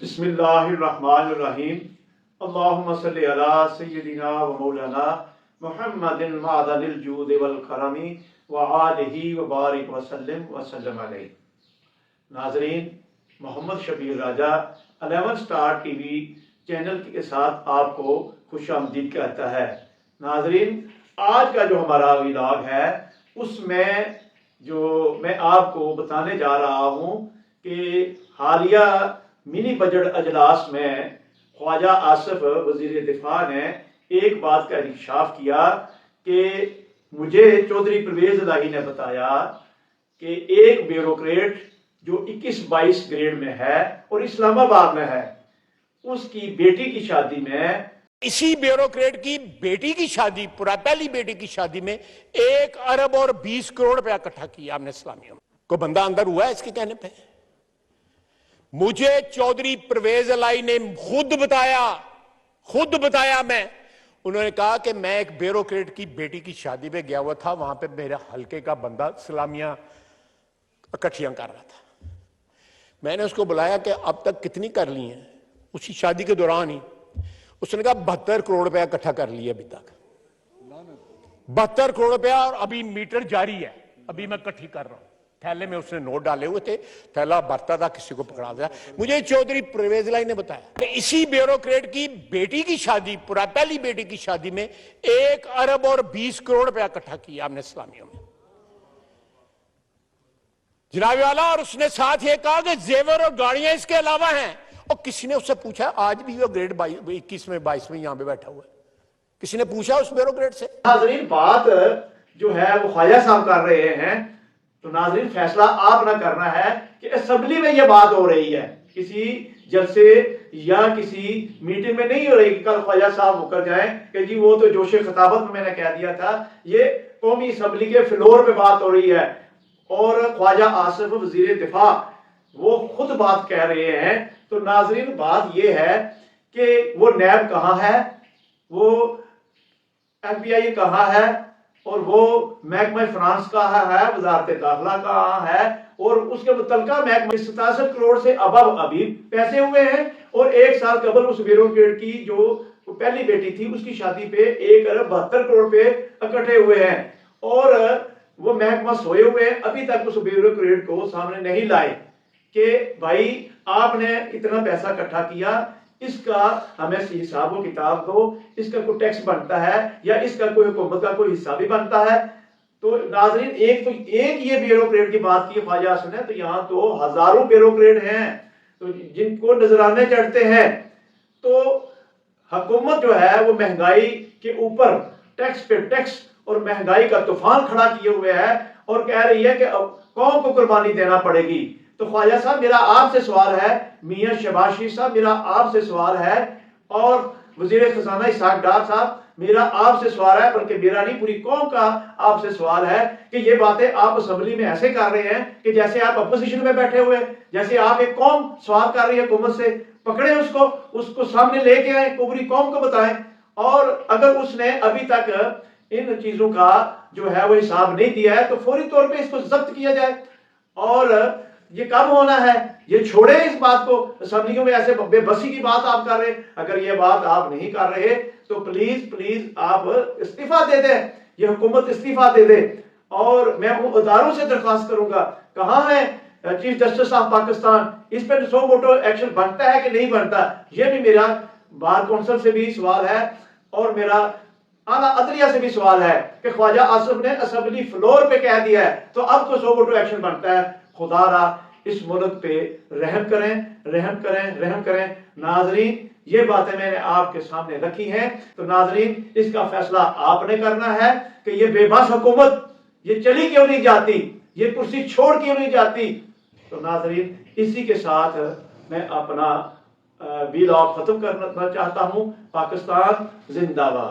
बिस्मिल्लाहिर्रहमानिर्रहीम। अल्लाहुम्मा सल्लि अला सय्यिदिना व मौलाना मुहम्मदिन मादनिल जूद वल करमी व आलिहि व बारिक व सल्लम अलैहि। नाज़रीन, मोहम्मद शबीर राजा 11 स्टार टीवी चैनल के साथ आपको खुशामदीद कहता है। नाज़रीन, आज का जो हमारा व्लॉग है उसमें जो मैं आपको बताने जा रहा हूँ कि हालिया मिनी बजट अजलास में ख्वाजा आसिफ वज़ीर दिफा ने एक बात का इंकशाफ किया कि मुझे चौधरी परवेज़ इलाही ने बताया कि एक ब्यूरोक्रेट जो 21-22 ग्रेड में है और इस्लामाबाद में है, उसकी बेटी की शादी में, इसी ब्यूरोक्रेट की बेटी की शादी, पहली बेटी की शादी में 1 अरब और 20 करोड़ रुपया इकट्ठा किया हमने इस्लामियों में। कोई बंदा अंदर हुआ है इसके कहने पे? मुझे चौधरी परवेज इलाही ने खुद बताया मैं, उन्होंने कहा कि मैं एक ब्यूरोक्रेट की बेटी की शादी पे गया हुआ था, वहां पे मेरे हल्के का बंदा सलामियां इकट्ठियां कर रहा था। मैंने उसको बुलाया कि अब तक कितनी कर ली हैं, उसी शादी के दौरान ही उसने कहा 72 करोड़ रुपया इकट्ठा कर लिया अभी तक। 72 करोड़ रुपया, और अभी मीटर जारी है, अभी मैं इकट्ठी कर रहा हूं। थैले में उसने नोट डाले हुए थे, थैला भरता था, किसी को पकड़ा दिया। मुझे चौधरी परवेज इलाही ने बताया कि इसी ब्यूरोक्रेट की बेटी की शादी, पहली बेटी की शादी में 1 अरब और 20 करोड़ रुपया इकट्ठा किया हमने इस्लामियों में, जनाब वाला। और उसने साथ ये कहा कि जेवर और गाड़ियां इसके अलावा हैं। और किसी ने उससे पूछा, आज भी वो ग्रेड 21 में 22 में यहां पे बैठा हुआ है, किसी ने पूछा उस ब्यूरोक्रेट से? नाज़रीन, बात जो है वो ख्वाजा साहब कर रहे हैं, तो नाज़रीन फैसला आप ना करना है कि असेंबली में ये बात हो रही है, किसी जलसे या किसी मीटिंग में नहीं हो रही कि कल ख्वाजा साहब मुकर जाए कि जी वो तो जोश खिताबत में मैंने कह दिया था। ये कौमी असेंबली के फ्लोर पे बात हो रही है और ख्वाजा आसिफ वज़ीर दिफा वो खुद बात कह रहे हैं। तो नाज़रीन, बात ये है कि वो नैब कहाँ है, वो FBI कहाँ है, और वो महकमा फ्रांस कहाँ है, वजारत दाखिला कहाँ है, और उसके मुतलका महकमा 67 करोड़ से अबव अभी पैसे हुए हैं। और 1 साल कबल उस ब्यूरोक्रेट की जो पहली बेटी थी उसकी शादी पे 1 अरब 72 करोड़ रुपए इकट्ठे हुए हैं, और वो महकमा सोए हुए हैं, अभी तक उस ब्यूरोक्रेट को सामने नहीं लाए कि भाई आपने इतना पैसा इकट्ठा किया, इसका हमें हिसाब व किताब दो, इसका कोई टैक्स बनता है या इसका कोई हुकूमत का कोई हिस्सा भी बनता है। तो नाज़रीन, एक ये ब्यूरोक्रेट की बात की ख्वाजा आसिफ ने, तो यहाँ तो हजारों ब्यूरोक्रेट हैं तो जिनको नजराने चढ़ते हैं। तो हुकूमत जो है वो महंगाई के ऊपर टैक्स पे टैक्स और महंगाई का तूफान खड़ा किए हुए है और कह रही है कि अब कौम को कुर्बानी देना पड़ेगी। तो ख्वाजा साहब, मेरा आपसे सवाल है, मियां शहबाज शरीफ साहब मेरा आपसे सवाल है, और वजीर खजाना इसहाक डार साहब मेरा आपसे सवाल है, बल्कि मेरा नहीं पूरी कौम का आपसे सवाल है कि ये बातें आप असेंबली में ऐसे कर रहे हैं कि जैसे आप अपोजिशन में बैठे हुए, जैसे आप एक कौम सवाल कर रही है हुकूमत से। पकड़े उसको सामने लेके आए, पूरी कौम को बताएं। और अगर उसने अभी तक इन चीजों का जो है वो हिसाब नहीं दिया है तो फौरी तौर पे इसको जब्त किया जाए। और ये कब होना है, ये छोड़े इस बात को। असेंबलियों में ऐसे बेबसी की बात आप कर रहे, अगर ये बात आप नहीं कर रहे तो प्लीज आप इस्तीफा दे दें, ये हुकूमत इस्तीफा दे दे। और मैं उन अदारों से दरख्वास्त करूंगा, कहाँ है चीफ जस्टिस ऑफ पाकिस्तान, इस पर सो मोटो एक्शन बनता है कि नहीं बनता। ये भी मेरा बार कौंसिल से भी सवाल है और मेरा आला अदलिया से भी सवाल है कि ख्वाजा आसिफ ने असेंबली फ्लोर पे कह दिया है तो अब तो सो मोटो एक्शन बनता है। खुदारा इस मुल्क पे रहम करें। नाजरीन, ये बातें मैंने आपके सामने रखी हैं, तो नाजरीन इसका फैसला आपने करना है कि ये बेबस हुकूमत ये चली क्यों नहीं जाती, ये कुर्सी छोड़ क्यों नहीं जाती। तो नाजरीन, इसी के साथ मैं अपना व्लॉग खत्म करना चाहता हूं। पाकिस्तान जिंदाबाद।